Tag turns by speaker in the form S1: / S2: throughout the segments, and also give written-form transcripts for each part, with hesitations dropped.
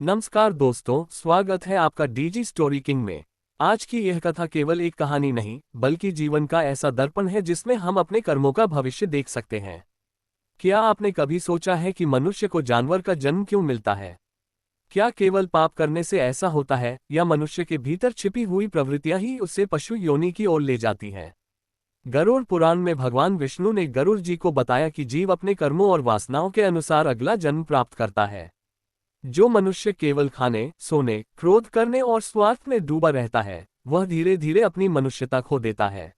S1: नमस्कार दोस्तों, स्वागत है आपका डीजी स्टोरी किंग में। आज की यह कथा केवल एक कहानी नहीं, बल्कि जीवन का ऐसा दर्पण है जिसमें हम अपने कर्मों का भविष्य देख सकते हैं। क्या आपने कभी सोचा है कि मनुष्य को जानवर का जन्म क्यों मिलता है? क्या केवल पाप करने से ऐसा होता है, या मनुष्य के भीतर छिपी हुई प्रवृत्तियां ही उसे पशु योनि की ओर ले जाती हैं? गरुड़ पुराण में भगवान विष्णु ने गरुड़ जी को बताया कि जीव अपने कर्मों और वासनाओं के अनुसार अगला जन्म प्राप्त करता है। जो मनुष्य केवल खाने, सोने, क्रोध करने और स्वार्थ में डूबा रहता है, वह धीरे धीरे अपनी मनुष्यता खो देता है।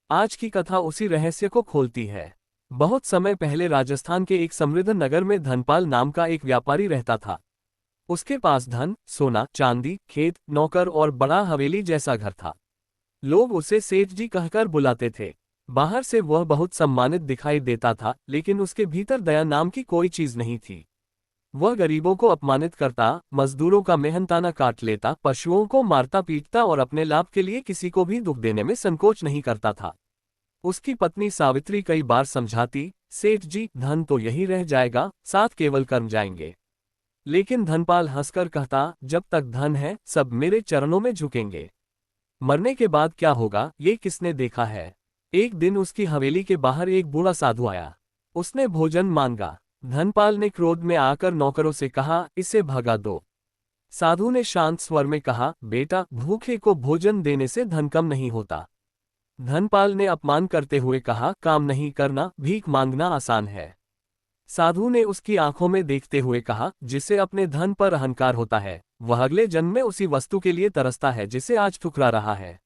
S1: आज की कथा उसी रहस्य को खोलती है। बहुत समय पहले राजस्थान के एक समृद्ध नगर में धनपाल नाम का एक व्यापारी रहता था। उसके पास धन, सोना, चांदी, खेत, नौकर और बड़ा हवेली जैसा घर था। लोग उसे सेठ जी कहकर बुलाते थे। बाहर से वह बहुत सम्मानित दिखाई देता था, लेकिन उसके भीतर दया नाम की कोई चीज नहीं थी। वह गरीबों को अपमानित करता, मजदूरों का मेहनताना काट लेता, पशुओं को मारता पीटता और अपने लाभ के लिए किसी को भी दुख देने में संकोच नहीं करता था। उसकी पत्नी सावित्री कई बार समझाती, सेठ जी, धन तो यही रह जाएगा, साथ केवल कर्म जाएंगे। लेकिन धनपाल हंसकर कहता, जब तक धन है, सब मेरे चरणों में झुकेंगे। मरने के बाद क्या होगा, ये किसने देखा है? एक दिन उसकी हवेली के बाहर एक बूढ़ा साधु आया। उसने भोजन मांगा। धनपाल ने क्रोध में आकर नौकरों से कहा, इसे भगा दो। साधु ने शांत स्वर में कहा, बेटा, भूखे को भोजन देने से धन कम नहीं होता। धनपाल ने अपमान करते हुए कहा, काम नहीं करना, भीख मांगना आसान है। साधु ने उसकी आंखों में देखते हुए कहा, जिसे अपने धन पर अहंकार होता है, वह अगले जन्म में उसी वस्तु के लिए तरसता है जिसे आज ठुकरा रहा है।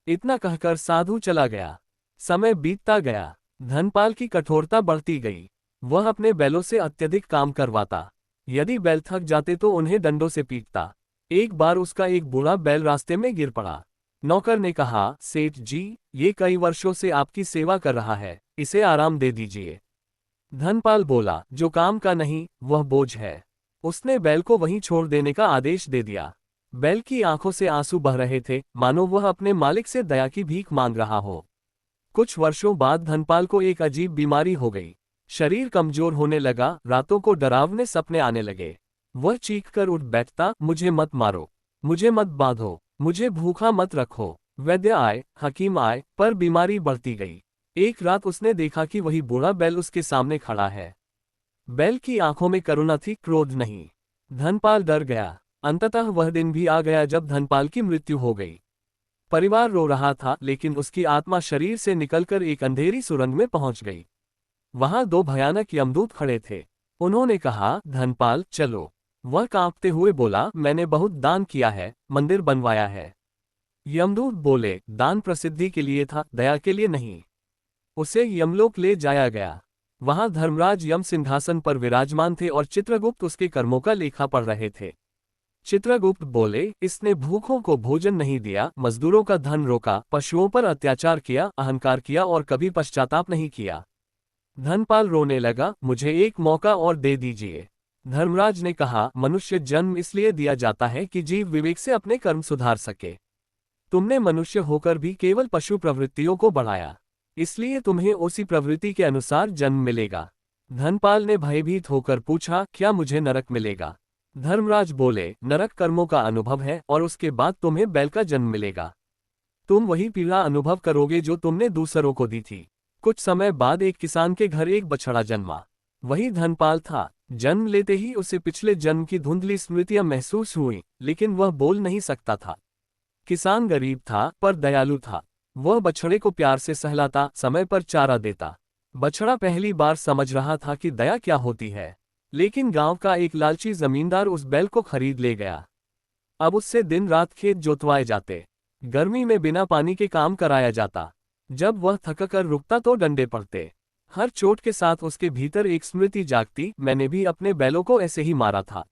S1: इतना कहकर साधु चला गया। समय बीतता गया। धनपाल की कठोरता बढ़ती गई। वह अपने बैलों से अत्यधिक काम करवाता। यदि बैल थक जाते तो उन्हें डंडों से पीटता। एक बार उसका एक बूढ़ा बैल रास्ते में गिर पड़ा। नौकर ने कहा, सेठ जी, ये कई वर्षों से आपकी सेवा कर रहा है, इसे आराम दे दीजिए। धनपाल बोला, जो काम का नहीं, वह बोझ है। उसने बैल को वहीं छोड़ देने का आदेश दे दिया। बैल की आंखों से आंसू बह रहे थे, मानो वह अपने मालिक से दया की भीख मांग रहा हो। कुछ वर्षों बाद धनपाल को एक अजीब बीमारी हो गई। शरीर कमजोर होने लगा, रातों को डरावने सपने आने लगे। वह चीखकर उठ बैठता, मुझे मत मारो, मुझे मत बांधो, मुझे भूखा मत रखो। वैद्य आए, हकीम आए, पर बीमारी बढ़ती गई। एक रात उसने देखा कि वही बूढ़ा बैल उसके सामने खड़ा है। बैल की आंखों में करुणा थी, क्रोध नहीं। धनपाल डर गया। अंततः वह दिन भी आ गया जब धनपाल की मृत्यु हो गई। परिवार रो रहा था, लेकिन उसकी आत्मा शरीर से निकलकर एक अंधेरी सुरंग में पहुंच गई। वहां दो भयानक यमदूत खड़े थे। उन्होंने कहा, धनपाल, चलो। वह कांपते हुए बोला, मैंने बहुत दान किया है, मंदिर बनवाया है। यमदूत बोले, दान प्रसिद्धि के लिए था, दया के लिए नहीं। उसे यमलोक ले जाया गया। वहां धर्मराज यम सिंहासन पर विराजमान थे और चित्रगुप्त उसके कर्मों का लेखा पढ़ रहे थे। चित्रगुप्त बोले, इसने भूखों को भोजन नहीं दिया, मजदूरों का धन रोका, पशुओं पर अत्याचार किया, अहंकार किया और कभी पश्चाताप नहीं किया। धनपाल रोने लगा, मुझे एक मौका और दे दीजिए। धर्मराज ने कहा, मनुष्य जन्म इसलिए दिया जाता है कि जीव विवेक से अपने कर्म सुधार सके। तुमने मनुष्य होकर भी केवल पशु प्रवृत्तियों को बढ़ाया, इसलिए तुम्हें उसी प्रवृत्ति के अनुसार जन्म मिलेगा। धनपाल ने भयभीत होकर पूछा, क्या मुझे नरक मिलेगा? धर्मराज बोले, नरक कर्मों का अनुभव है और उसके बाद तुम्हें बैल का जन्म मिलेगा। तुम वही पीड़ा अनुभव करोगे जो तुमने दूसरों को दी थी। कुछ समय बाद एक किसान के घर एक बछड़ा जन्मा। वही धनपाल था। जन्म लेते ही उसे पिछले जन्म की धुंधली स्मृतियां महसूस हुई, लेकिन वह बोल नहीं सकता था। किसान गरीब था, पर दयालु था। वह बछड़े को प्यार से सहलाता, समय पर चारा देता। बछड़ा पहली बार समझ रहा था कि दया क्या होती है। लेकिन गांव का एक लालची जमींदार उस बैल को खरीद ले गया। अब उससे दिन रात खेत जोतवाए जाते, गर्मी में बिना पानी के काम कराया जाता। जब वह थककर रुकता तो डंडे पड़ते। हर चोट के साथ उसके भीतर एक स्मृति जागती, मैंने भी अपने बैलों को ऐसे ही मारा था।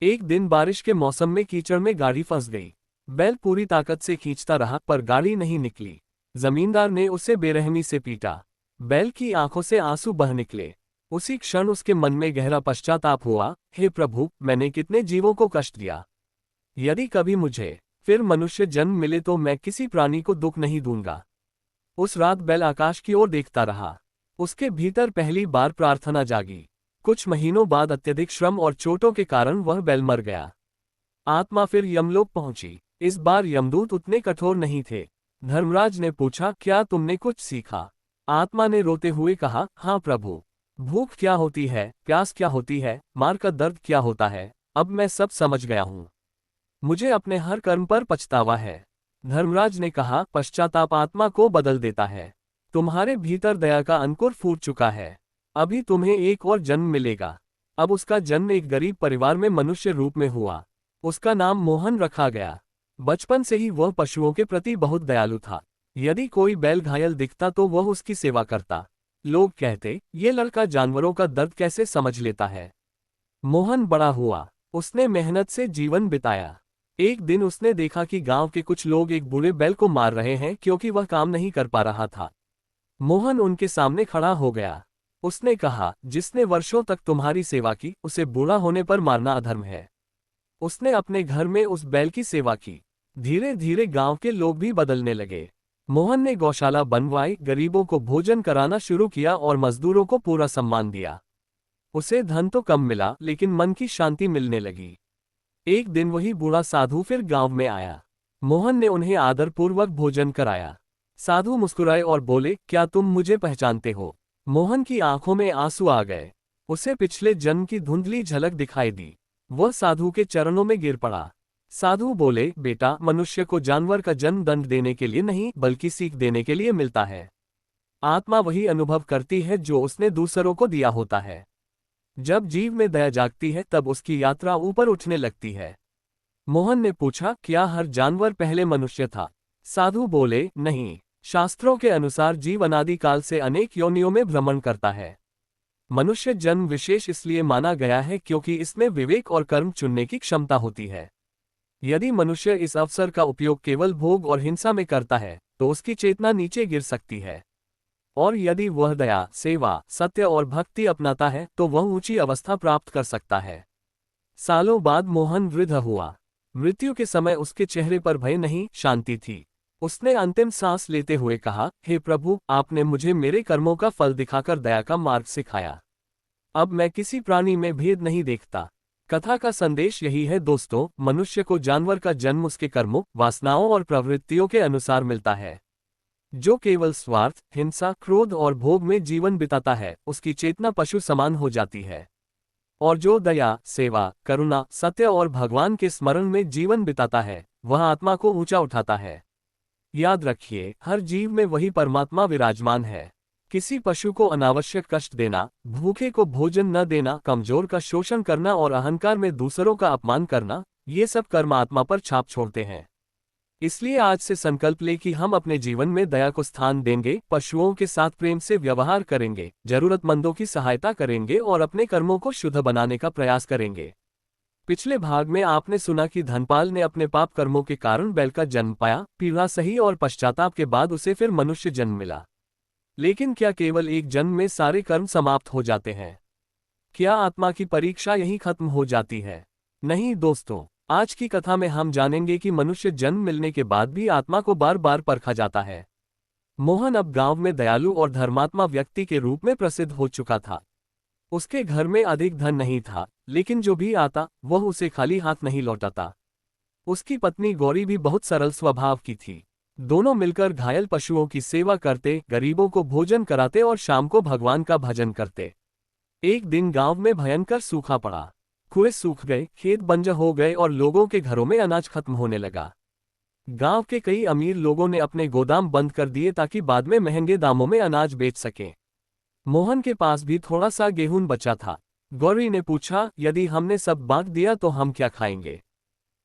S1: एक दिन बारिश के मौसम में कीचड़ में गाड़ी फंस गई। बैल पूरी ताकत से खींचता रहा, पर गाड़ी नहीं निकली। जमींदार ने उसे बेरहमी से पीटा। बैल की आंखों से आंसू बह निकले। उसी क्षण उसके मन में गहरा पश्चाताप हुआ, हे प्रभु, मैंने कितने जीवों को कष्ट दिया। यदि कभी मुझे फिर मनुष्य जन्म मिले तो मैं किसी प्राणी को दुख नहीं दूंगा। उस रात बैल आकाश की ओर देखता रहा। उसके भीतर पहली बार प्रार्थना जागी। कुछ महीनों बाद अत्यधिक श्रम और चोटों के कारण वह बैल मर गया। आत्मा फिर यमलोक पहुंची। इस बार यमदूत उतने कठोर नहीं थे। धर्मराज ने पूछा, क्या तुमने कुछ सीखा? आत्मा ने रोते हुए कहा, हाँ प्रभु। भूख क्या होती है, प्यास क्या होती है, मार का दर्द क्या होता है, अब मैं सब समझ गया हूँ। मुझे अपने हर कर्म पर पछतावा है। धर्मराज ने कहा, पश्चाताप आत्मा को बदल देता है। तुम्हारे भीतर दया का अंकुर फूट चुका है। अभी तुम्हें एक और जन्म मिलेगा। अब उसका जन्म एक गरीब परिवार में मनुष्य रूप में हुआ। उसका नाम मोहन रखा गया। बचपन से ही वह पशुओं के प्रति बहुत दयालु था। यदि कोई बैल घायल दिखता तो वह उसकी सेवा करता। लोग कहते, ये लड़का जानवरों का दर्द कैसे समझ लेता है। मोहन बड़ा हुआ। उसने मेहनत से जीवन बिताया। एक दिन उसने देखा कि गांव के कुछ लोग एक बूढ़े बैल को मार रहे हैं क्योंकि वह काम नहीं कर पा रहा था। मोहन उनके सामने खड़ा हो गया। उसने कहा, जिसने वर्षों तक तुम्हारी सेवा की, उसे बूढ़ा होने पर मारना अधर्म है। उसने अपने घर में उस बैल की सेवा की। धीरे धीरे गांव के लोग भी बदलने लगे। मोहन ने गौशाला बनवाई, गरीबों को भोजन कराना शुरू किया और मजदूरों को पूरा सम्मान दिया। उसे धन तो कम मिला, लेकिन मन की शांति मिलने लगी। एक दिन वही बूढ़ा साधु फिर गांव में आया। मोहन ने उन्हें आदरपूर्वक भोजन कराया। साधु मुस्कुराए और बोले, क्या तुम मुझे पहचानते हो? मोहन की आंखों में आंसू आ गए। उसे पिछले जन्म की धुंधली झलक दिखाई दी। वह साधु के चरणों में गिर पड़ा। साधु बोले, बेटा, मनुष्य को जानवर का जन्म दंड देने के लिए नहीं, बल्कि सीख देने के लिए मिलता है। आत्मा वही अनुभव करती है जो उसने दूसरों को दिया होता है। जब जीव में दया जागती है तब उसकी यात्रा ऊपर उठने लगती है। मोहन ने पूछा, क्या हर जानवर पहले मनुष्य था? साधु बोले, नहीं। शास्त्रों के अनुसार जीव अनादिकाल से अनेक योनियों में भ्रमण करता है। मनुष्य जन्म विशेष इसलिए माना गया है क्योंकि इसमें विवेक और कर्म चुनने की क्षमता होती है। यदि मनुष्य इस अवसर का उपयोग केवल भोग और हिंसा में करता है तो उसकी चेतना नीचे गिर सकती है। और यदि वह दया, सेवा, सत्य और भक्ति अपनाता है तो वह ऊंची अवस्था प्राप्त कर सकता है। सालों बाद मोहन वृद्ध हुआ। मृत्यु के समय उसके चेहरे पर भय नहीं, शांति थी। उसने अंतिम सांस लेते हुए कहा, हे प्रभु, आपने मुझे मेरे कर्मों का फल दिखाकर दया का मार्ग सिखाया। अब मैं किसी प्राणी में भेद नहीं देखता। कथा का संदेश यही है दोस्तों, मनुष्य को जानवर का जन्म उसके कर्मों, वासनाओं और प्रवृत्तियों के अनुसार मिलता है। जो केवल स्वार्थ, हिंसा, क्रोध और भोग में जीवन बिताता है, उसकी चेतना पशु समान हो जाती है। और जो दया, सेवा, करुणा, सत्य और भगवान के स्मरण में जीवन बिताता है, वह आत्मा को ऊंचा उठाता है। याद रखिए, हर जीव में वही परमात्मा विराजमान है। किसी पशु को अनावश्यक कष्ट देना, भूखे को भोजन न देना, कमजोर का शोषण करना और अहंकार में दूसरों का अपमान करना, ये सब कर्म आत्मा पर छाप छोड़ते हैं। इसलिए आज से संकल्प ले कि हम अपने जीवन में दया को स्थान देंगे, पशुओं के साथ प्रेम से व्यवहार करेंगे, जरूरतमंदों की सहायता करेंगे और अपने कर्मों को शुद्ध बनाने का प्रयास करेंगे। पिछले भाग में आपने सुना कि धनपाल ने अपने पाप कर्मों के कारण बैल का जन्म पाया, पीड़ा सही और पश्चाताप के बाद उसे फिर मनुष्य जन्म मिला। लेकिन क्या केवल एक जन्म में सारे कर्म समाप्त हो जाते हैं? क्या आत्मा की परीक्षा यहीं खत्म हो जाती है? नहीं दोस्तों, आज की कथा में हम जानेंगे कि मनुष्य जन्म मिलने के बाद भी आत्मा को बार बार परखा जाता है। मोहन अब गांव में दयालु और धर्मात्मा व्यक्ति के रूप में प्रसिद्ध हो चुका था। उसके घर में अधिक धन नहीं था, लेकिन जो भी आता वह उसे खाली हाथ नहीं लौटाता। उसकी पत्नी गौरी भी बहुत सरल स्वभाव की थी। दोनों मिलकर घायल पशुओं की सेवा करते, गरीबों को भोजन कराते और शाम को भगवान का भजन करते। एक दिन गांव में भयंकर सूखा पड़ा। कुएं सूख गए, खेत बंजर हो गए और लोगों के घरों में अनाज खत्म होने लगा। गांव के कई अमीर लोगों ने अपने गोदाम बंद कर दिए ताकि बाद में महंगे दामों में अनाज बेच सकें। मोहन के पास भी थोड़ा सा गेहूं बचा था। गौरी ने पूछा, यदि हमने सब बांट दिया तो हम क्या खाएंगे?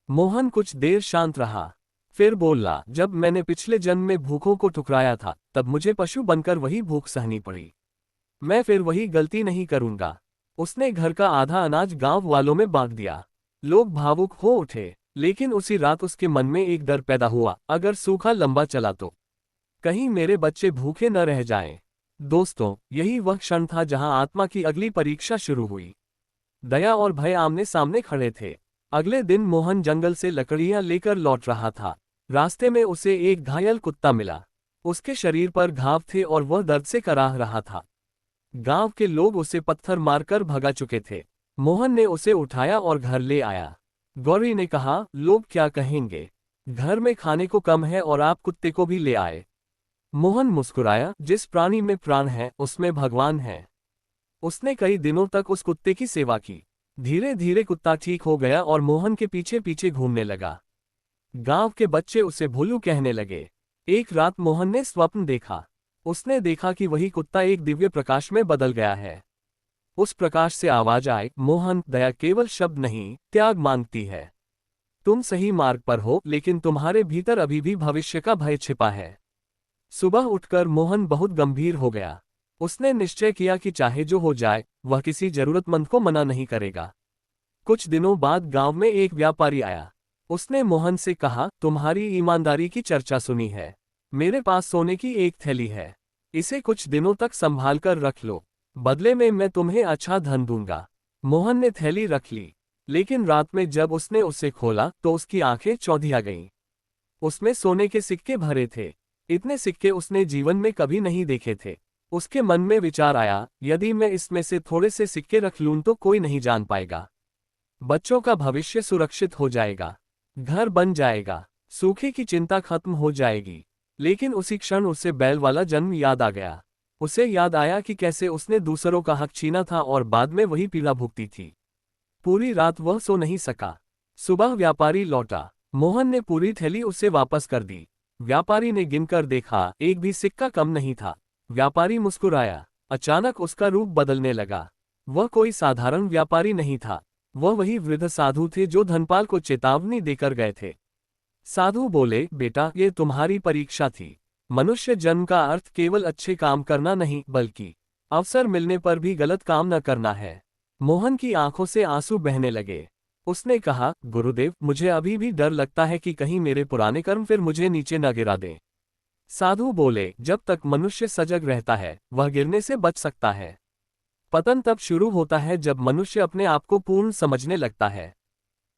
S1: मोहन कुछ देर शांत रहा, फिर बोला, जब मैंने पिछले जन्म में भूखों को ठुकराया था तब मुझे पशु बनकर वही भूख सहनी पड़ी। मैं फिर वही गलती नहीं करूंगा। उसने घर का आधा अनाज गांव वालों में बांट दिया। लोग भावुक हो उठे, लेकिन उसी रात उसके मन में एक डर पैदा हुआ, अगर सूखा लंबा चला तो कहीं मेरे बच्चे भूखे न रह जाएं। दोस्तों, यही वह क्षण था जहां आत्मा की अगली परीक्षा शुरू हुई। दया और भय आमने सामने खड़े थे। अगले दिन मोहन जंगल से लकड़ियां लेकर लौट रहा था। रास्ते में उसे एक घायल कुत्ता मिला। उसके शरीर पर घाव थे और वह दर्द से कराह रहा था। गांव के लोग उसे पत्थर मारकर भगा चुके थे। मोहन ने उसे उठाया और घर ले आया। गौरी ने कहा, लोग क्या कहेंगे? घर में खाने को कम है और आप कुत्ते को भी ले आए। मोहन मुस्कुराया, जिस प्राणी में प्राण है उसमें भगवान है। उसने कई दिनों तक उस कुत्ते की सेवा की। धीरे धीरे कुत्ता ठीक हो गया और मोहन के पीछे पीछे घूमने लगा। गांव के बच्चे उसे भोलू कहने लगे। एक रात मोहन ने स्वप्न देखा। उसने देखा कि वही कुत्ता एक दिव्य प्रकाश में बदल गया है। उस प्रकाश से आवाज आई, मोहन, दया केवल शब्द नहीं, त्याग मांगती है। तुम सही मार्ग पर हो, लेकिन तुम्हारे भीतर अभी भी भविष्य का भय छिपा है। सुबह उठकर मोहन बहुत गंभीर हो गया। उसने निश्चय किया कि चाहे जो हो जाए, वह किसी जरूरतमंद को मना नहीं करेगा। कुछ दिनों बाद गांव में एक व्यापारी आया। उसने मोहन से कहा, तुम्हारी ईमानदारी की चर्चा सुनी है। मेरे पास सोने की एक थैली है। इसे कुछ दिनों तक संभाल कर रख लो। बदले में मैं तुम्हें अच्छा धन दूंगा। मोहन ने थैली रख ली, लेकिन रात में जब उसने उसे खोला तो उसकी आंखें चौंधिया गईं। उसमें सोने के सिक्के भरे थे। इतने सिक्के उसने जीवन में कभी नहीं देखे थे। उसके मन में विचार आया, यदि मैं इसमें से थोड़े से सिक्के रख लूं तो कोई नहीं जान पाएगा। बच्चों का भविष्य सुरक्षित हो जाएगा, घर बन जाएगा, सूखे की चिंता खत्म हो जाएगी। लेकिन उसी क्षण उसे बैल वाला जन्म याद आ गया। उसे याद आया कि कैसे उसने दूसरों का हक छीना था और बाद में वही पीड़ा भुगती थी। पूरी रात वह सो नहीं सका। सुबह व्यापारी लौटा। मोहन ने पूरी थैली उसे वापस कर दी। व्यापारी ने गिनकर देखा, एक भी सिक्का कम नहीं था। व्यापारी मुस्कुराया। अचानक उसका रूप बदलने लगा। वह कोई साधारण व्यापारी नहीं था। वह वही वृद्ध साधु थे जो धनपाल को चेतावनी देकर गए थे। साधु बोले, बेटा, ये तुम्हारी परीक्षा थी। मनुष्य जन्म का अर्थ केवल अच्छे काम करना नहीं, बल्कि अवसर मिलने पर भी गलत काम न करना है। मोहन की आंखों से आंसू बहने लगे। उसने कहा, गुरुदेव, मुझे अभी भी डर लगता है कि कहीं मेरे पुराने कर्म फिर मुझे नीचे न गिरा दें। साधु बोले, जब तक मनुष्य सजग रहता है, वह गिरने से बच सकता है। पतन तब शुरू होता है जब मनुष्य अपने आप को पूर्ण समझने लगता है।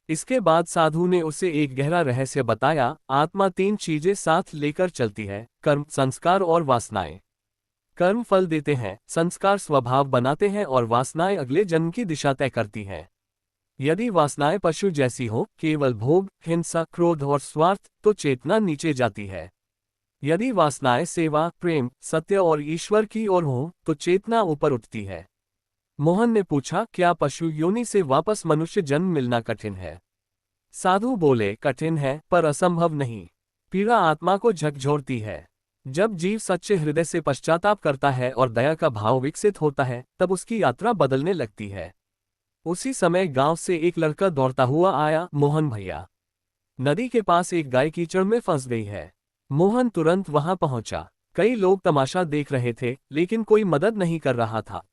S1: इसके बाद साधु ने उसे एक गहरा रहस्य बताया। आत्मा तीन चीजें साथ लेकर चलती है, कर्म, संस्कार और वासनाएं। कर्म फल देते हैं, संस्कार स्वभाव बनाते हैं और वासनाएं अगले जन्म की दिशा तय करती हैं। यदि वासनाएं पशु जैसी हो, केवल भोग, हिंसा, क्रोध और स्वार्थ, तो चेतना नीचे जाती है। यदि वासनाएं सेवा, प्रेम, सत्य और ईश्वर की ओर हो, तो चेतना ऊपर उठती है। मोहन ने पूछा, क्या पशु योनि से वापस मनुष्य जन्म मिलना कठिन है? साधु बोले, कठिन है, पर असंभव नहीं। पीड़ा आत्मा को झकझोरती है। जब जीव सच्चे हृदय से पश्चाताप करता है और दया का भाव विकसित होता है, तब उसकी यात्रा बदलने लगती है। उसी समय गांव से एक लड़का दौड़ता हुआ आया, मोहन भैया, नदी के पास एक गाय कीचड़ में फंस गई है। मोहन तुरंत वहां पहुंचा। कई लोग तमाशा देख रहे थे, लेकिन कोई मदद नहीं कर रहा था।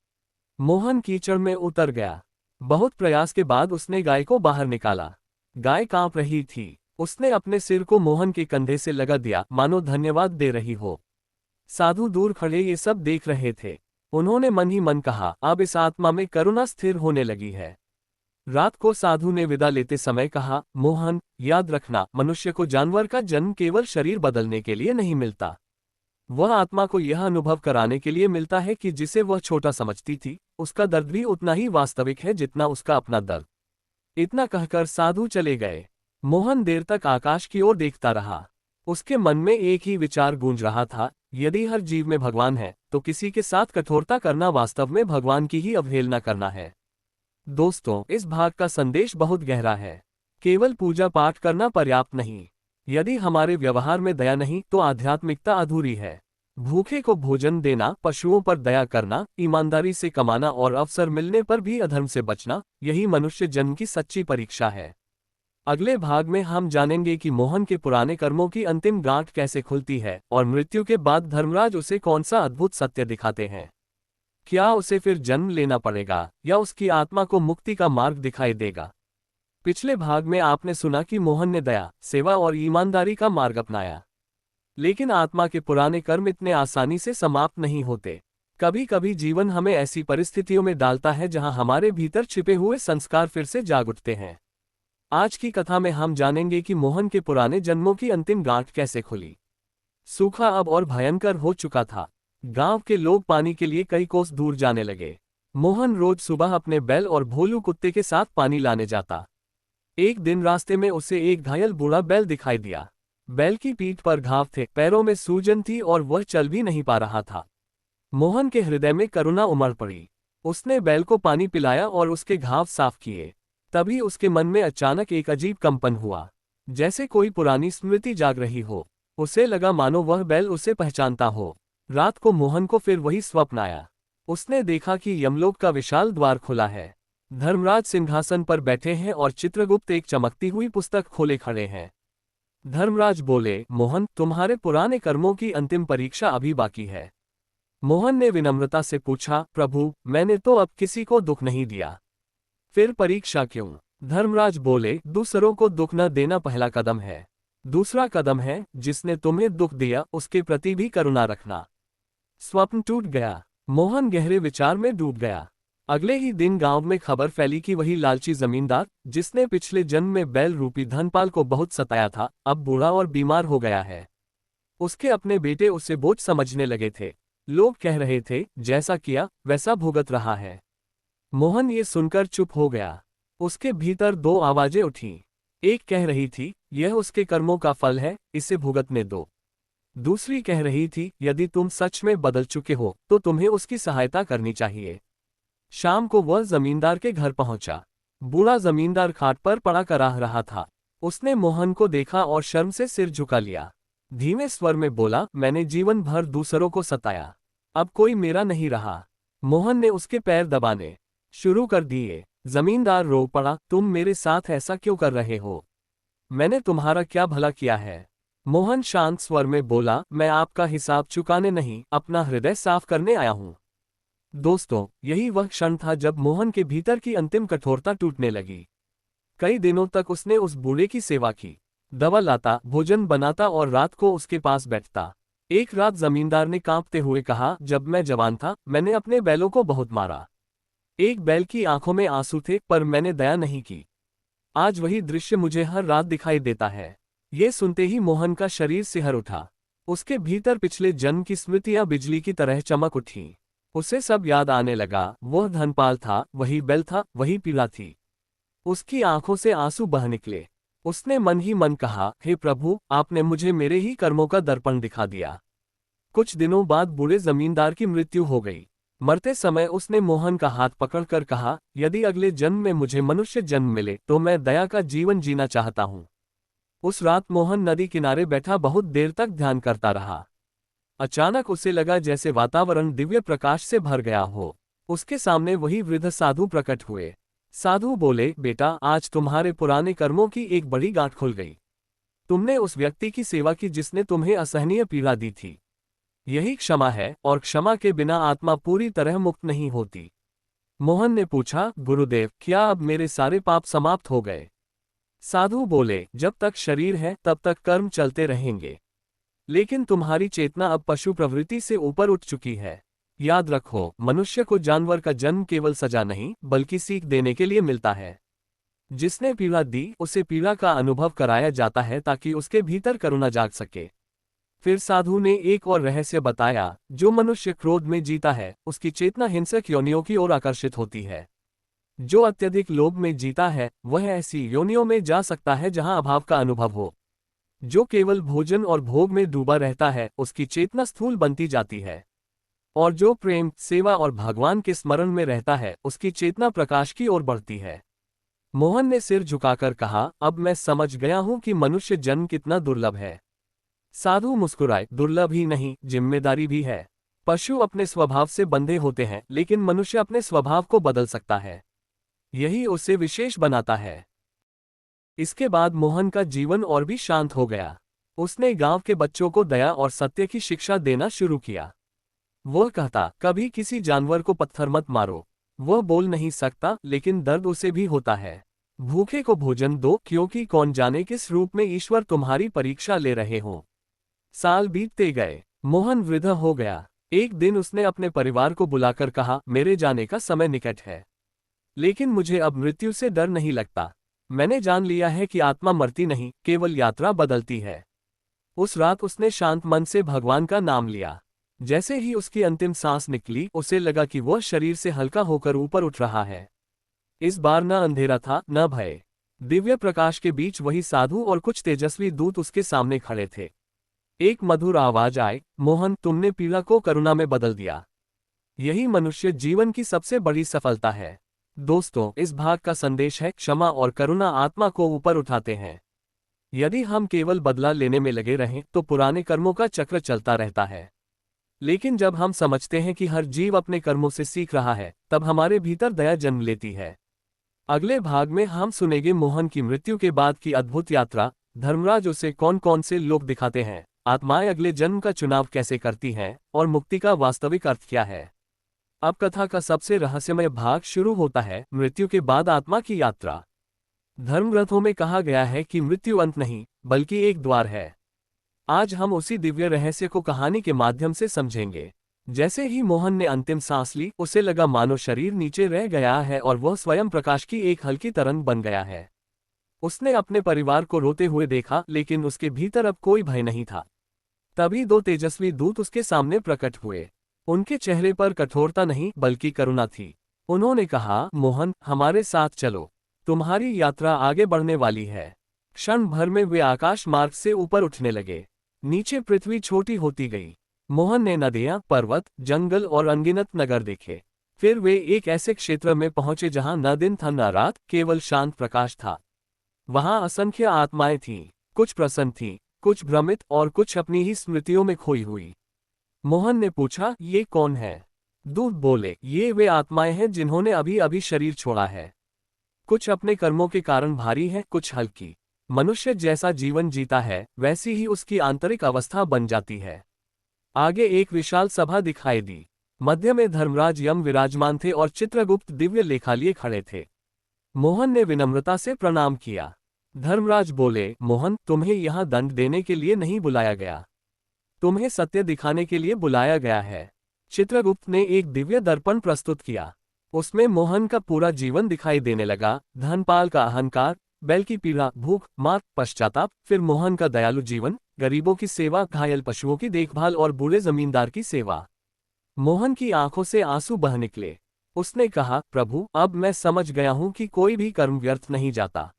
S1: मोहन कीचड़ में उतर गया। बहुत प्रयास के बाद उसने गाय को बाहर निकाला। गाय कांप रही थी। उसने अपने सिर को मोहन के कंधे से लगा दिया, मानो धन्यवाद दे रही हो। साधु दूर खड़े ये सब देख रहे थे। उन्होंने मन ही मन कहा, अब इस आत्मा में करुणा स्थिर होने लगी है। रात को साधु ने विदा लेते समय कहा, मोहन, याद रखना, मनुष्य को जानवर का जन्म केवल शरीर बदलने के लिए नहीं मिलता। वह आत्मा को यह अनुभव कराने के लिए मिलता है कि जिसे वह छोटा समझती थी, उसका दर्द भी उतना ही वास्तविक है जितना उसका अपना दर्द। इतना कहकर साधु चले गए। मोहन देर तक आकाश की ओर देखता रहा। उसके मन में एक ही विचार गूंज रहा था, यदि हर जीव में भगवान है, तो किसी के साथ कठोरता करना वास्तव में भगवान की ही अवहेलना करना है। दोस्तों, इस भाग का संदेश बहुत गहरा है। केवल पूजा पाठ करना पर्याप्त नहीं। यदि हमारे व्यवहार में दया नहीं, तो आध्यात्मिकता अधूरी है। भूखे को भोजन देना, पशुओं पर दया करना, ईमानदारी से कमाना और अवसर मिलने पर भी अधर्म से बचना, यही मनुष्य जन्म की सच्ची परीक्षा है। अगले भाग में हम जानेंगे कि मोहन के पुराने कर्मों की अंतिम गांठ कैसे खुलती है और मृत्यु के बाद धर्मराज उसे कौन सा अद्भुत सत्य दिखाते हैं। क्या उसे फिर जन्म लेना पड़ेगा या उसकी आत्मा को मुक्ति का मार्ग दिखाई देगा? पिछले भाग में आपने सुना कि मोहन ने दया, सेवा और ईमानदारी का मार्ग अपनाया। लेकिन आत्मा के पुराने कर्म इतने आसानी से समाप्त नहीं होते। कभी कभी जीवन हमें ऐसी परिस्थितियों में डालता है जहां हमारे भीतर छिपे हुए संस्कार फिर से जाग उठते हैं। आज की कथा में हम जानेंगे कि मोहन के पुराने जन्मों की अंतिम गांठ कैसे खुली। सूखा अब और भयंकर हो चुका था। गांव के लोग पानी के लिए कई कोस दूर जाने लगे। मोहन रोज सुबह अपने बैल और भोलू कुत्ते के साथ पानी लाने जाता। एक दिन रास्ते में उसे एक घायल बूढ़ा बैल दिखाई दिया। बैल की पीठ पर घाव थे, पैरों में सूजन थी और वह चल भी नहीं पा रहा था। मोहन के हृदय में करुणा उमड़ पड़ी। उसने बैल को पानी पिलाया और उसके घाव साफ किए। तभी उसके मन में अचानक एक अजीब कंपन हुआ, जैसे कोई पुरानी स्मृति जाग रही हो। उसे लगा मानो वह बैल उसे पहचानता हो। रात को मोहन को फिर वही स्वप्न आया। उसने देखा कि यमलोक का विशाल द्वार खुला है। धर्मराज सिंहासन पर बैठे हैं और चित्रगुप्त एक चमकती हुई पुस्तक खोले खड़े हैं। धर्मराज बोले, मोहन, तुम्हारे पुराने कर्मों की अंतिम परीक्षा अभी बाकी है। मोहन ने विनम्रता से पूछा, प्रभु, मैंने तो अब किसी को दुख नहीं दिया। फिर परीक्षा क्यों? धर्मराज बोले, दूसरों को दुख न देना पहला कदम है। दूसरा कदम है, जिसने तुम्हें दुख दिया उसके प्रति भी करुणा रखना। स्वप्न टूट गया। मोहन गहरे विचार में डूब गया। अगले ही दिन गांव में खबर फैली कि वही लालची जमींदार, जिसने पिछले जन्म में बैल रूपी धनपाल को बहुत सताया था, अब बूढ़ा और बीमार हो गया है। उसके अपने बेटे उसे बोझ समझने लगे थे। लोग कह रहे थे, जैसा किया वैसा भुगत रहा है। मोहन ये सुनकर चुप हो गया। उसके भीतर दो आवाजें उठीं। एक कह रही थी, यह उसके कर्मों का फल है, इसे भुगतने दो। दूसरी कह रही थी, यदि तुम सच में बदल चुके हो तो तुम्हें उसकी सहायता करनी चाहिए। शाम को वह जमींदार के घर पहुंचा। बूढ़ा जमींदार खाट पर पड़ा कराह रहा था। उसने मोहन को देखा और शर्म से सिर झुका लिया। धीमे स्वर में बोला, मैंने जीवन भर दूसरों को सताया, अब कोई मेरा नहीं रहा। मोहन ने उसके पैर दबाने शुरू कर दिए। जमींदार रो पड़ा, तुम मेरे साथ ऐसा क्यों कर रहे हो? मैंने तुम्हारा क्या भला किया है? मोहन शांत स्वर में बोला, मैं आपका हिसाब चुकाने नहीं, अपना हृदय साफ करने आया हूं। दोस्तों, यही वह क्षण था जब मोहन के भीतर की अंतिम कठोरता टूटने लगी। कई दिनों तक उसने उस बूढ़े की सेवा की, दवा लाता, भोजन बनाता और रात को उसके पास बैठता। एक रात जमींदार ने कांपते हुए कहा, जब मैं जवान था मैंने अपने बैलों को बहुत मारा। एक बैल की आंखों में आंसू थे, पर मैंने दया नहीं की। आज वही दृश्य मुझे हर रात दिखाई देता है। ये सुनते ही मोहन का शरीर सिहर उठा। उसके भीतर पिछले जन्म की स्मृतियां बिजली की तरह चमक उठी। उसे सब याद आने लगा। वह धनपाल था, वही बैल था, वही पीड़ा थी। उसकी आंखों से आंसू बह निकले। उसने मन ही मन कहा, हे प्रभु, आपने मुझे मेरे ही कर्मों का दर्पण दिखा दिया। कुछ दिनों बाद बूढ़े जमींदार की मृत्यु हो गई। मरते समय उसने मोहन का हाथ पकड़कर कहा, यदि अगले जन्म में मुझे मनुष्य जन्म मिले तो मैं दया का जीवन जीना चाहता हूँ। उस रात मोहन नदी किनारे बैठा बहुत देर तक ध्यान करता रहा। अचानक उसे लगा जैसे वातावरण दिव्य प्रकाश से भर गया हो। उसके सामने वही वृद्ध साधु प्रकट हुए। साधु बोले, बेटा, आज तुम्हारे पुराने कर्मों की एक बड़ी गांठ खुल गई। तुमने उस व्यक्ति की सेवा की जिसने तुम्हें असहनीय पीड़ा दी थी। यही क्षमा है, और क्षमा के बिना आत्मा पूरी तरह मुक्त नहीं होती। मोहन ने पूछा, गुरुदेव, क्या अब मेरे सारे पाप समाप्त हो गए? साधु बोले, जब तक शरीर है तब तक कर्म चलते रहेंगे, लेकिन तुम्हारी चेतना अब पशु प्रवृत्ति से ऊपर उठ चुकी है। याद रखो, मनुष्य को जानवर का जन्म केवल सजा नहीं बल्कि सीख देने के लिए मिलता है। जिसने पीड़ा दी उसे पीड़ा का अनुभव कराया जाता है ताकि उसके भीतर करुणा जाग सके। फिर साधु ने एक और रहस्य बताया, जो मनुष्य क्रोध में जीता है उसकी चेतना हिंसक योनियों की ओर आकर्षित होती है। जो अत्यधिक लोभ में जीता है वह ऐसी योनियों में जा सकता है जहां अभाव का अनुभव हो। जो केवल भोजन और भोग में डूबा रहता है उसकी चेतना स्थूल बनती जाती है। और जो प्रेम, सेवा और भगवान के स्मरण में रहता है उसकी चेतना प्रकाश की ओर बढ़ती है। मोहन ने सिर झुकाकर कहा, अब मैं समझ गया हूं कि मनुष्य जन्म कितना दुर्लभ है। साधु मुस्कुराए, दुर्लभ ही नहीं, जिम्मेदारी भी है। पशु अपने स्वभाव से बंधे होते हैं, लेकिन मनुष्य अपने स्वभाव को बदल सकता है। यही उसे विशेष बनाता है। इसके बाद मोहन का जीवन और भी शांत हो गया। उसने गांव के बच्चों को दया और सत्य की शिक्षा देना शुरू किया। वह कहता, कभी किसी जानवर को पत्थर मत मारो। वह बोल नहीं सकता, लेकिन दर्द उसे भी होता है। भूखे को भोजन दो, क्योंकि कौन जाने किस रूप में ईश्वर तुम्हारी परीक्षा ले रहे हो। साल बीतते गए। मोहन वृद्ध हो गया। एक दिन उसने अपने परिवार को बुलाकर कहा, मेरे जाने का समय निकट है, लेकिन मुझे अब मृत्यु से डर नहीं लगता। मैंने जान लिया है कि आत्मा मरती नहीं, केवल यात्रा बदलती है। उस रात उसने शांत मन से भगवान का नाम लिया। जैसे ही उसकी अंतिम सांस निकली, उसे लगा कि वह शरीर से हल्का होकर ऊपर उठ रहा है। इस बार न अंधेरा था न भय। दिव्य प्रकाश के बीच वही साधु और कुछ तेजस्वी दूत उसके सामने खड़े थे। एक मधुर आवाज आई, मोहन, तुमने पीड़ा को करुणा में बदल दिया। यही मनुष्य जीवन की सबसे बड़ी सफलता है। दोस्तों, इस भाग का संदेश है, क्षमा और करुणा आत्मा को ऊपर उठाते हैं। यदि हम केवल बदला लेने में लगे रहें तो पुराने कर्मों का चक्र चलता रहता है। लेकिन जब हम समझते हैं कि हर जीव अपने कर्मों से सीख रहा है, तब हमारे भीतर दया जन्म लेती है। अगले भाग में हम सुनेंगे मोहन की मृत्यु के बाद की अद्भुत यात्रा, धर्मराज उसे कौन कौन से लोग दिखाते हैं, आत्माएं अगले जन्म का चुनाव कैसे करती हैं, और मुक्ति का वास्तविक अर्थ क्या है। अब कथा का सबसे रहस्यमय भाग शुरू होता है, मृत्यु के बाद आत्मा की यात्रा। धर्मग्रंथों में कहा गया है कि मृत्यु अंत नहीं, बल्कि एक द्वार है। आज हम उसी दिव्य रहस्य को कहानी के माध्यम से समझेंगे। जैसे ही मोहन ने अंतिम सांस ली, उसे लगा मानो शरीर नीचे रह गया है और वह स्वयं प्रकाश की एक हल्की तरंग बन गया है। उसने अपने परिवार को रोते हुए देखा, लेकिन उसके भीतर अब कोई भय नहीं था। तभी दो तेजस्वी दूत उसके सामने प्रकट हुए। उनके चेहरे पर कठोरता नहीं, बल्कि करुणा थी। उन्होंने कहा, मोहन, हमारे साथ चलो, तुम्हारी यात्रा आगे बढ़ने वाली है। क्षण भर में वे आकाश मार्ग से ऊपर उठने लगे। नीचे पृथ्वी छोटी होती गई। मोहन ने नदियां, पर्वत, जंगल और अनगिनत नगर देखे। फिर वे एक ऐसे क्षेत्र में पहुंचे जहां न दिन था न रात, केवल शांत प्रकाश था। वहां असंख्य आत्माएं थीं, कुछ प्रसन्न थीं, कुछ भ्रमित और कुछ अपनी ही स्मृतियों में खोई हुई। मोहन ने पूछा, ये कौन है? दूत बोले, ये वे आत्माएं हैं जिन्होंने अभी अभी शरीर छोड़ा है। कुछ अपने कर्मों के कारण भारी है, कुछ हल्की। मनुष्य जैसा जीवन जीता है, वैसी ही उसकी आंतरिक अवस्था बन जाती है। आगे एक विशाल सभा दिखाई दी। मध्य में धर्मराज यम विराजमान थे और चित्रगुप्त दिव्य लेखा लिए खड़े थे। मोहन ने विनम्रता से प्रणाम किया। धर्मराज बोले, मोहन, तुम्हें यहाँ दंड देने के लिए नहीं बुलाया गया, तुम्हें सत्य दिखाने के लिए बुलाया गया है। चित्रगुप्त ने एक दिव्य दर्पण प्रस्तुत किया। उसमें मोहन का पूरा जीवन दिखाई देने लगा, धनपाल का अहंकार, बैल की पीड़ा, भूख, मार, पश्चाताप, फिर मोहन का दयालु जीवन, गरीबों की सेवा, घायल पशुओं की देखभाल और बूढ़े जमींदार की सेवा। मोहन की आंखों से आंसू बह निकले। उसने कहा, प्रभु, अब मैं समझ गया हूं कि कोई भी कर्म व्यर्थ नहीं जाता।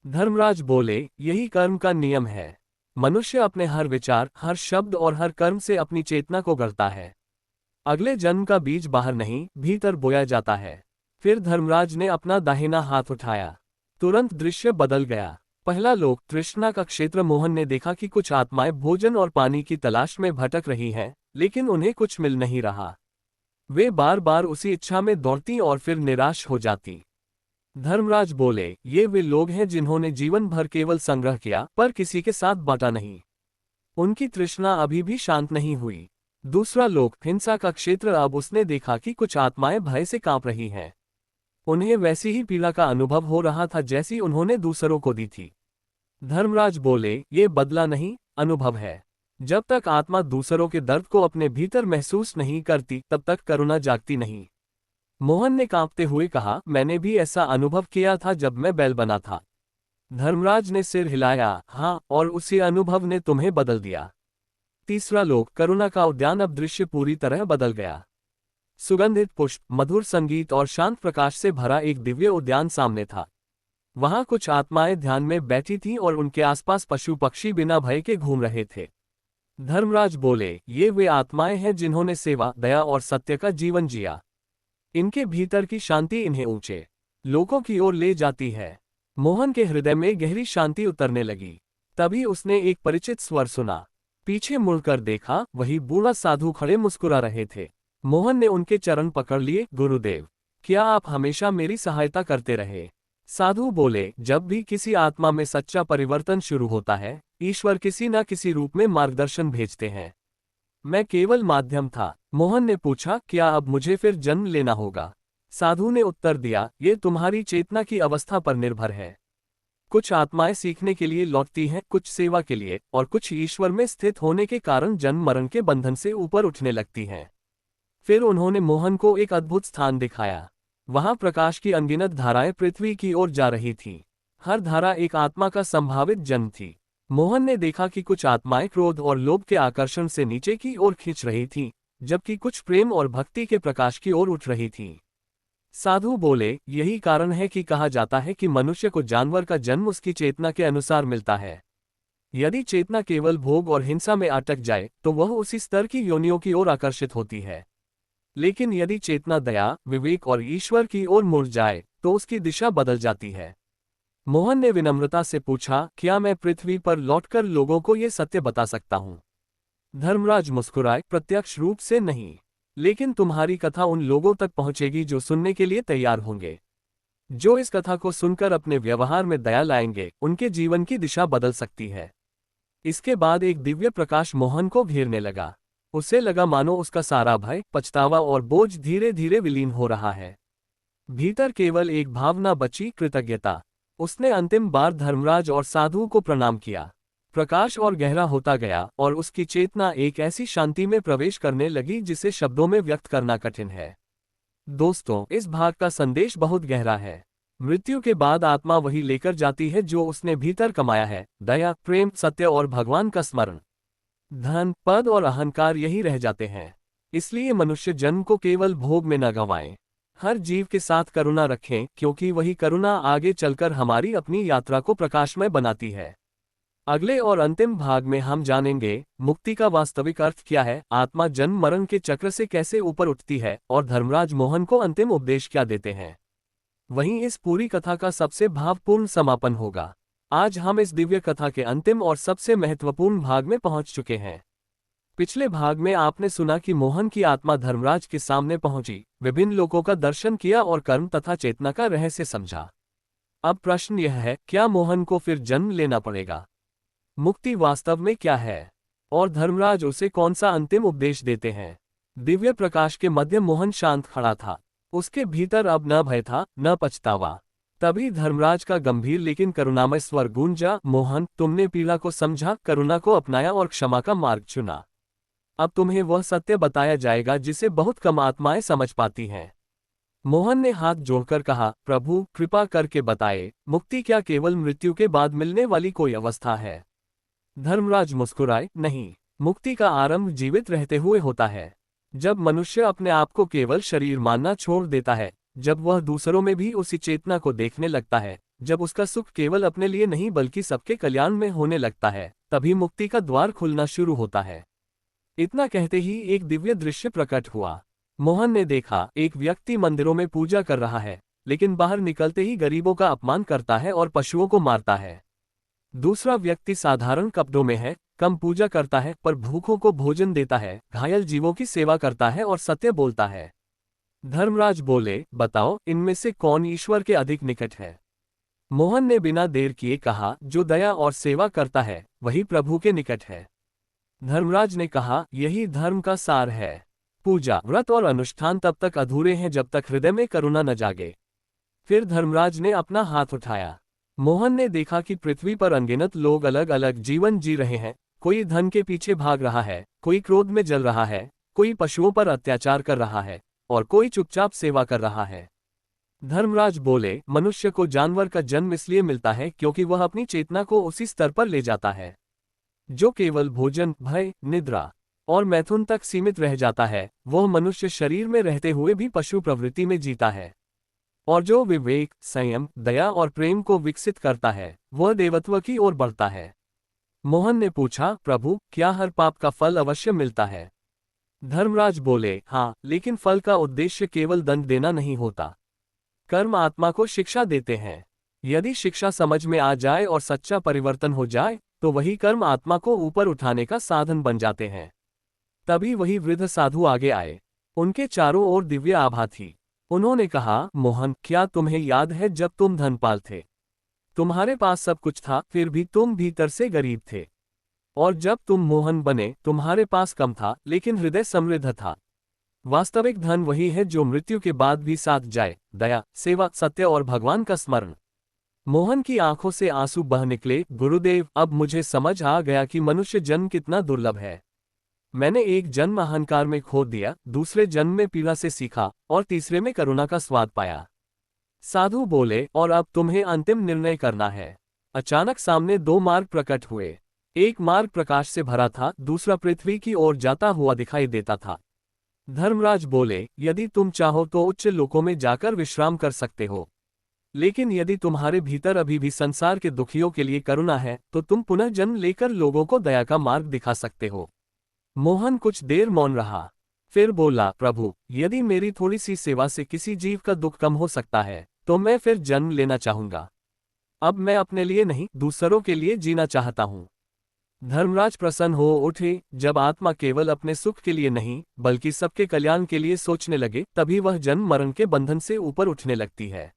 S1: धर्मराज बोले, यही कर्म का नियम है। मनुष्य अपने हर विचार, हर शब्द और हर कर्म से अपनी चेतना को गढ़ता है। अगले जन्म का बीज बाहर नहीं, भीतर बोया जाता है। फिर धर्मराज ने अपना दाहिना हाथ उठाया। तुरंत दृश्य बदल गया। पहला लोक, तृष्णा का क्षेत्र। मोहन ने देखा कि कुछ आत्माएं भोजन और पानी की तलाश में भटक रही हैं, लेकिन उन्हें कुछ मिल नहीं रहा। वे बार बार उसी इच्छा में दौड़ती और फिर निराश हो जाती। धर्मराज बोले, ये वे लोग हैं जिन्होंने जीवन भर केवल संग्रह किया, पर किसी के साथ बांटा नहीं। उनकी तृष्णा अभी भी शांत नहीं हुई। दूसरा लोक, हिंसा का क्षेत्र। अब उसने देखा कि कुछ आत्माएं भय से कांप रही हैं। उन्हें वैसी ही पीड़ा का अनुभव हो रहा था जैसी उन्होंने दूसरों को दी थी। धर्मराज बोले, ये बदला नहीं, अनुभव है। जब तक आत्मा दूसरों के दर्द को अपने भीतर महसूस नहीं करती, तब तक करुणा जागती नहीं। मोहन ने कांपते हुए कहा, मैंने भी ऐसा अनुभव किया था जब मैं बैल बना था। धर्मराज ने सिर हिलाया, हाँ, और उसी अनुभव ने तुम्हें बदल दिया। तीसरा लोक, करुणा का उद्यान। अब दृश्य पूरी तरह बदल गया। सुगंधित पुष्प, मधुर संगीत और शांत प्रकाश से भरा एक दिव्य उद्यान सामने था। वहां कुछ आत्माएं ध्यान में बैठी थीं और उनके आसपास पशु पक्षी बिना भय के घूम रहे थे। धर्मराज बोले, ये वे आत्माएं हैं जिन्होंने सेवा, दया और सत्य का जीवन जिया। इनके भीतर की शांति इन्हें ऊंचे लोकों की ओर ले जाती है। मोहन के हृदय में गहरी शांति उतरने लगी। तभी उसने एक परिचित स्वर सुना। पीछे मुड़कर देखा, वही बूढ़ा साधु खड़े मुस्कुरा रहे थे। मोहन ने उनके चरण पकड़ लिए। गुरुदेव, क्या आप हमेशा मेरी सहायता करते रहे? साधु बोले, जब भी किसी आत्मा में सच्चा परिवर्तन शुरू होता है, ईश्वर किसी न किसी रूप में मार्गदर्शन भेजते हैं। मैं केवल माध्यम था। मोहन ने पूछा, क्या अब मुझे फिर जन्म लेना होगा? साधु ने उत्तर दिया, ये तुम्हारी चेतना की अवस्था पर निर्भर है। कुछ आत्माएं सीखने के लिए लौटती हैं, कुछ सेवा के लिए, और कुछ ईश्वर में स्थित होने के कारण जन्म मरण के बंधन से ऊपर उठने लगती हैं। फिर उन्होंने मोहन को एक अद्भुत स्थान दिखाया। वहां प्रकाश की अनगिनत धाराएं पृथ्वी की ओर जा रही थीं। हर धारा एक आत्मा का संभावित जन्म थी। मोहन ने देखा कि कुछ आत्माएं क्रोध और लोभ के आकर्षण से नीचे की ओर खींच रही थीं, जबकि कुछ प्रेम और भक्ति के प्रकाश की ओर उठ रही थीं। साधु बोले, यही कारण है कि कहा जाता है कि मनुष्य को जानवर का जन्म उसकी चेतना के अनुसार मिलता है। यदि चेतना केवल भोग और हिंसा में अटक जाए तो वह उसी स्तर की योनियों की ओर आकर्षित होती है। लेकिन यदि चेतना दया, विवेक और ईश्वर की ओर मुड़ जाए तो उसकी दिशा बदल जाती है। मोहन ने विनम्रता से पूछा, क्या मैं पृथ्वी पर लौटकर लोगों को ये सत्य बता सकता हूँ? धर्मराज मुस्कुराए, प्रत्यक्ष रूप से नहीं, लेकिन तुम्हारी कथा उन लोगों तक पहुंचेगी जो सुनने के लिए तैयार होंगे। जो इस कथा को सुनकर अपने व्यवहार में दया लाएंगे, उनके जीवन की दिशा बदल सकती है। इसके बाद एक दिव्य प्रकाश मोहन को घेरने लगा। उसे लगा मानो उसका सारा भय, पछतावा और बोझ धीरे धीरे विलीन हो रहा है। भीतर केवल एक भावना बची, कृतज्ञता। उसने अंतिम बार धर्मराज और साधु को प्रणाम किया। प्रकाश और गहरा होता गया और उसकी चेतना एक ऐसी शांति में प्रवेश करने लगी जिसे शब्दों में व्यक्त करना कठिन है। दोस्तों, इस भाग का संदेश बहुत गहरा है। मृत्यु के बाद आत्मा वही लेकर जाती है जो उसने भीतर कमाया है, दया, प्रेम, सत्य और भगवान का स्मरण। धन, पद और अहंकार यही रह जाते हैं। इसलिए मनुष्य जन्म को केवल भोग में न गंवाएं। हर जीव के साथ करुणा रखें, क्योंकि वही करुणा आगे चलकर हमारी अपनी यात्रा को प्रकाशमय बनाती है। अगले और अंतिम भाग में हम जानेंगे, मुक्ति का वास्तविक अर्थ क्या है, आत्मा जन्म मरण के चक्र से कैसे ऊपर उठती है और धर्मराज मोहन को अंतिम उपदेश क्या देते हैं। वहीं इस पूरी कथा का सबसे भावपूर्ण समापन होगा। आज हम इस दिव्य कथा के अंतिम और सबसे महत्वपूर्ण भाग में पहुंच चुके हैं। पिछले भाग में आपने सुना कि मोहन की आत्मा धर्मराज के सामने पहुंची, विभिन्न लोगों का दर्शन किया और कर्म तथा चेतना का रहस्य समझा। अब प्रश्न यह है, क्या मोहन को फिर जन्म लेना पड़ेगा? मुक्ति वास्तव में क्या है और धर्मराज उसे कौन सा अंतिम उपदेश देते हैं? दिव्य प्रकाश के मध्य मोहन शांत खड़ा था। उसके भीतर अब न भय था, न पछतावा। तभी धर्मराज का गंभीर लेकिन करुणामय स्वर गूंजा, मोहन, तुमने पीड़ा को समझा, करुणा को अपनाया और क्षमा का मार्ग चुना। अब तुम्हें वह सत्य बताया जाएगा जिसे बहुत कम आत्माएं समझ पाती हैं। मोहन ने हाथ जोड़कर कहा, प्रभु, कृपा करके बताए, मुक्ति क्या केवल मृत्यु के बाद मिलने वाली कोई अवस्था है? धर्मराज मुस्कुराए, नहीं, मुक्ति का आरंभ जीवित रहते हुए होता है। जब मनुष्य अपने आप को केवल शरीर मानना छोड़ देता है, जब वह दूसरों में भी उसी चेतना को देखने लगता है, जब उसका सुख केवल अपने लिए नहीं बल्कि सबके कल्याण में होने लगता है, तभी मुक्ति का द्वार खुलना शुरू होता है। इतना कहते ही एक दिव्य दृश्य प्रकट हुआ। मोहन ने देखा, एक व्यक्ति मंदिरों में पूजा कर रहा है, लेकिन बाहर निकलते ही गरीबों का अपमान करता है और पशुओं को मारता है। दूसरा व्यक्ति साधारण कपड़ों में है, कम पूजा करता है पर भूखों को भोजन देता है, घायल जीवों की सेवा करता है और सत्य बोलता है। धर्मराज बोले, बताओ, इनमें से कौन ईश्वर के अधिक निकट है? मोहन ने बिना देर किए कहा, जो दया और सेवा करता है वही प्रभु के निकट है। धर्मराज ने कहा, यही धर्म का सार है। पूजा, व्रत और अनुष्ठान तब तक अधूरे हैं जब तक हृदय में करुणा न जागे। फिर धर्मराज ने अपना हाथ उठाया। मोहन ने देखा कि पृथ्वी पर अनगिनत लोग अलग अलग जीवन जी रहे हैं। कोई धन के पीछे भाग रहा है, कोई क्रोध में जल रहा है, कोई पशुओं पर अत्याचार कर रहा है और कोई चुपचाप सेवा कर रहा है। धर्मराज बोले, मनुष्य को जानवर का जन्म इसलिए मिलता है क्योंकि वह अपनी चेतना को उसी स्तर पर ले जाता है जो केवल भोजन, भय, निद्रा और मैथुन तक सीमित रह जाता है। वह मनुष्य शरीर में रहते हुए भी पशु प्रवृत्ति में जीता है। और जो विवेक, संयम, दया और प्रेम को विकसित करता है, वह देवत्व की ओर बढ़ता है। मोहन ने पूछा, प्रभु, क्या हर पाप का फल अवश्य मिलता है? धर्मराज बोले, हाँ, लेकिन फल का उद्देश्य केवल दंड देना नहीं होता। कर्म आत्मा को शिक्षा देते हैं। यदि शिक्षा समझ में आ जाए और सच्चा परिवर्तन हो जाए, तो वही कर्म आत्मा को ऊपर उठाने का साधन बन जाते हैं। तभी वही वृद्ध साधु आगे आए। उनके चारों ओर दिव्य आभा थी। उन्होंने कहा, मोहन, क्या तुम्हें याद है जब तुम धनपाल थे? तुम्हारे पास सब कुछ था, फिर भी तुम भीतर से गरीब थे। और जब तुम मोहन बने, तुम्हारे पास कम था, लेकिन हृदय समृद्ध था। वास्तविक धन वही है जो मृत्यु के बाद भी साथ जाए, दया, सेवा, सत्य और भगवान का स्मरण। मोहन की आंखों से आंसू बह निकले, गुरुदेव, अब मुझे समझ आ गया कि मनुष्य जन्म कितना दुर्लभ है। मैंने एक जन्म अहंकार में खो दिया, दूसरे जन्म में पीड़ा से सीखा और तीसरे में करुणा का स्वाद पाया। साधु बोले, और अब तुम्हें अंतिम निर्णय करना है। अचानक सामने दो मार्ग प्रकट हुए। एक मार्ग प्रकाश से भरा था, दूसरा पृथ्वी की ओर जाता हुआ दिखाई देता था। धर्मराज बोले, यदि तुम चाहो तो उच्च लोकों में जाकर विश्राम कर सकते हो, लेकिन यदि तुम्हारे भीतर अभी भी संसार के दुखियों के लिए करुणा है तो तुम पुनः जन्म लेकर लोगों को दया का मार्ग दिखा सकते हो। मोहन कुछ देर मौन रहा, फिर बोला, प्रभु, यदि मेरी थोड़ी सी सेवा से किसी जीव का दुख कम हो सकता है तो मैं फिर जन्म लेना चाहूंगा। अब मैं अपने लिए नहीं, दूसरों के लिए जीना चाहता हूँ। धर्मराज प्रसन्न हो उठे। जब आत्मा केवल अपने सुख के लिए नहीं बल्कि सबके कल्याण के लिए सोचने लगे, तभी वह जन्म मरण के बंधन से ऊपर उठने लगती है।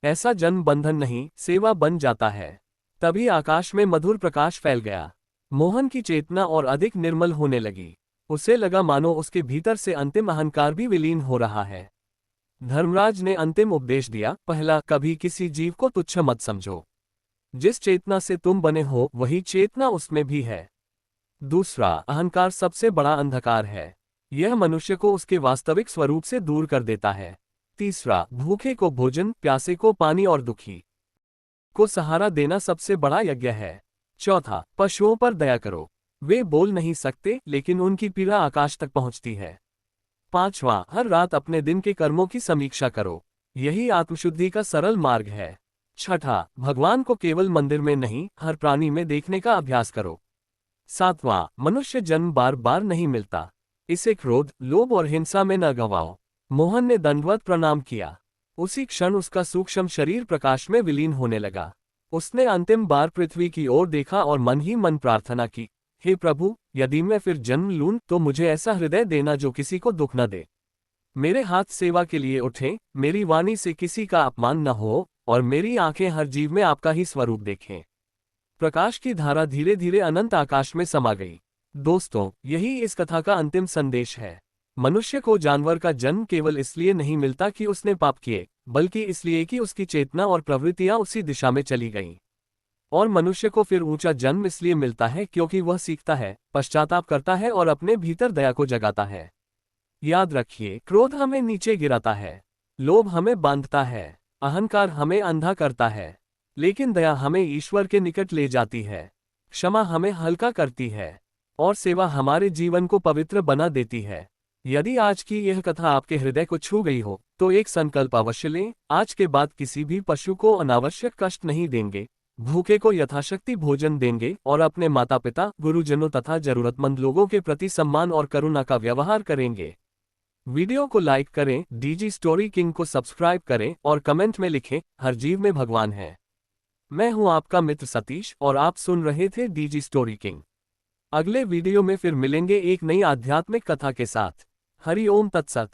S1: ऐसा जन्म बंधन नहीं, सेवा बन जाता है। तभी आकाश में मधुर प्रकाश फैल गया। मोहन की चेतना और अधिक निर्मल होने लगी। उसे लगा मानो उसके भीतर से अंतिम अहंकार भी विलीन हो रहा है। धर्मराज ने अंतिम उपदेश दिया, पहला, कभी किसी जीव को तुच्छ मत समझो। जिस चेतना से तुम बने हो वही चेतना उसमें भी है। दूसरा, अहंकार सबसे बड़ा अंधकार है। यह मनुष्य को उसके वास्तविक स्वरूप से दूर कर देता है। तीसरा, भूखे को भोजन, प्यासे को पानी और दुखी को सहारा देना सबसे बड़ा यज्ञ है। चौथा, पशुओं पर दया करो। वे बोल नहीं सकते लेकिन उनकी पीड़ा आकाश तक पहुंचती है। पांचवा, हर रात अपने दिन के कर्मों की समीक्षा करो। यही आत्मशुद्धि का सरल मार्ग है। छठा, भगवान को केवल मंदिर में नहीं, हर प्राणी में देखने का अभ्यास करो। सातवां, मनुष्य जन्म बार बार नहीं मिलता, इसे क्रोध, लोभ और हिंसा में न गंवाओ। मोहन ने दंडवत प्रणाम किया। उसी क्षण उसका सूक्ष्म शरीर प्रकाश में विलीन होने लगा। उसने अंतिम बार पृथ्वी की ओर देखा और मन ही मन प्रार्थना की, हे प्रभु, यदि मैं फिर जन्म लूं तो मुझे ऐसा हृदय देना जो किसी को दुख न दे। मेरे हाथ सेवा के लिए उठें, मेरी वाणी से किसी का अपमान न हो और मेरी आंखें हर जीव में आपका ही स्वरूप देखें। प्रकाश की धारा धीरे धीरे अनंत आकाश में समा गई। दोस्तों, यही इस कथा का अंतिम संदेश है। मनुष्य को जानवर का जन्म केवल इसलिए नहीं मिलता कि उसने पाप किए, बल्कि इसलिए कि उसकी चेतना और प्रवृत्तियां उसी दिशा में चली गईं। और मनुष्य को फिर ऊंचा जन्म इसलिए मिलता है क्योंकि वह सीखता है, पश्चाताप करता है और अपने भीतर दया को जगाता है। याद रखिए, क्रोध हमें नीचे गिराता है, लोभ हमें बांधता है, अहंकार हमें अंधा करता है, लेकिन दया हमें ईश्वर के निकट ले जाती है। क्षमा हमें हल्का करती है और सेवा हमारे जीवन को पवित्र बना देती है। यदि आज की यह कथा आपके हृदय को छू गई हो तो एक संकल्प अवश्य लें, आज के बाद किसी भी पशु को अनावश्यक कष्ट नहीं देंगे, भूखे को यथाशक्ति भोजन देंगे और अपने माता पिता, गुरुजनों तथा जरूरतमंद लोगों के प्रति सम्मान और करुणा का व्यवहार करेंगे। वीडियो को लाइक करें, डीजी स्टोरी किंग को सब्सक्राइब करें और कमेंट में लिखें, हर जीव में भगवान है। मैं हूं आपका मित्र सतीश और आप सुन रहे थे डीजी स्टोरी किंग। अगले वीडियो में फिर मिलेंगे एक नई आध्यात्मिक कथा के साथ। हरि ओम तत्सत।